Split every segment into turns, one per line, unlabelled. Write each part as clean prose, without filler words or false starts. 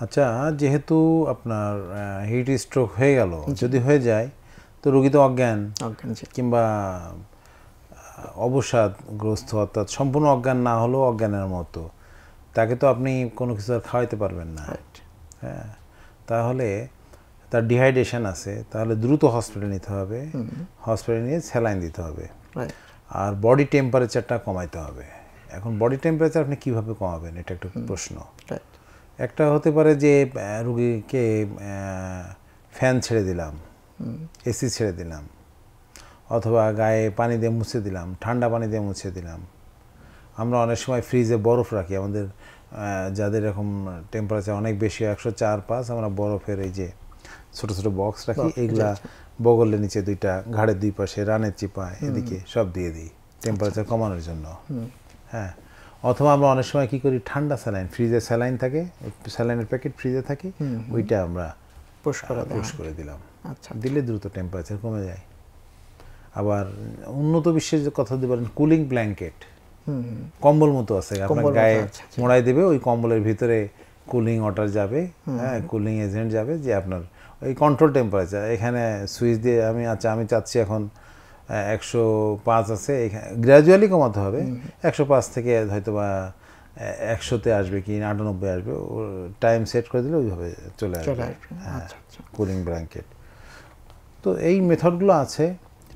আচ্ছা, যেহেতু আপনার হিট স্ট্রোক হয়ে গেল, যদি হয়ে যায় তো রোগী তো অজ্ঞান কিংবা অবসাদগ্রস্ত, অর্থাৎ সম্পূর্ণ অজ্ঞান না হলেও অজ্ঞানের মতো, তাকে তো আপনি কোনো কিছু আর খাওয়াইতে পারবেন না। হ্যাঁ, তাহলে তার ডিহাইড্রেশন আছে, তাহলে দ্রুত হসপিটালে নিতে হবে, হসপিটালে নিয়ে স্যালাইন দিতে হবে, আর বডি টেম্পারেচারটা কমাইতে হবে। এখন বডি টেম্পারেচার আপনি কীভাবে কমাবেন, এটা একটা প্রশ্ন। একটা হতে পারে যে রুগীকে ফ্যান ছেড়ে দিলাম, এসি ছেড়ে দিলাম, অথবা গায়ে পানি দিয়ে মুছে দিলাম, ঠান্ডা পানি দিয়ে মুছে দিলাম। আমরা অনেক সময় ফ্রিজে বরফ রাখি, আমাদের যাদের এরকম টেম্পারেচার অনেক বেশি 104-105, আমরা বরফের এই যে ছোটো ছোটো বক্স রাখি, এইগুলা বগলের নিচে দুইটা, ঘাড়ের দুই পাশে, রানের চিপায়, এদিকে সব দিয়ে দিই টেম্পারেচার কমানোর জন্য। হ্যাঁ, অথবা আমরা অনেক সময় কী করি, ঠান্ডা স্যালাইন, ফ্রিজে স্যালাইন থাকে, স্যালাইনের প্যাকেট ফ্রিজে থাকে, ওইটা আমরা পুশ করে দিলাম। দিলে দ্রুত টেম্পারেচার কমে যায়। আবার উন্নত বিশ্বের যে কথা দিতে পারেন, কুলিং ব্ল্যাঙ্কেট, কম্বল মতো আছে, আপনার গায়ে মোড়াই দেবে, ওই কম্বলের ভিতরে কুলিং ওয়াটার যাবে, হ্যাঁ, কুলিং এজেন্ট যাবে, যে আপনার ওই কন্ট্রোল টেম্পারেচার। এখানে সুইচ দিয়ে আমি চাচ্ছি এখন 105 আছে, এখানে গ্র্যাজুয়ালি কমাতে হবে, 105 থেকে হয়তো বা 100-তে আসবে কি 98 আসবে, ও টাইম সেট করে দিলে ওইভাবে চলে আসবে। হ্যাঁ, কুলিং ব্ল্যাঙ্কেট। তো এই মেথডগুলো আছে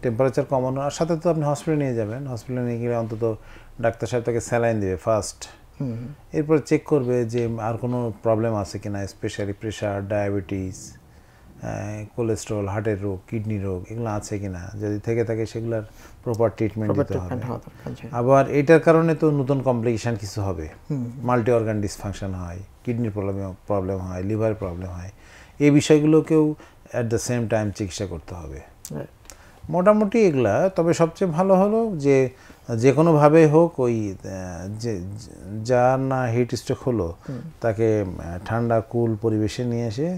টেম্পারেচার কমানো। আর সাথে তো আপনি হসপিটালে নিয়ে যাবেন, হসপিটালে নিয়ে গেলে অন্তত ডাক্তার সাহেব তাকে স্যালাইন দেবে ফার্স্ট, এরপর চেক করবে যে আর কোনো প্রবলেম আছে কিনা, স্পেশালি প্রেশার, ডায়াবেটিস, কোলেস্ট্রল, হার্টের রোগ, কিডনি রোগ, এগুলো আছে কিনা। যদি থেকে থাকে সেগুলোর প্রপার ট্রিটমেন্ট দিতে হবে। আবার এটার কারণে তো নতুন কমপ্লিকেশান কিছু হবে, মাল্টি অর্গান ডিসফাংশন হয়, কিডনির প্রবলেম হয়, লিভার প্রবলেম হয়, এই বিষয়গুলোকেও অ্যাট দ্য সেম টাইম চিকিৎসা করতে হবে। মোটামুটি এগুলা। তবে সবচেয়ে ভালো হলো যে কোনোভাবে হোক, ওই যে যার না হিট স্ট্রোক হলো তাকে ঠান্ডা কুল পরিবেশে নিয়ে এসে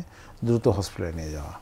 দ্রুত হসপিটালে নিয়ে যাওয়া।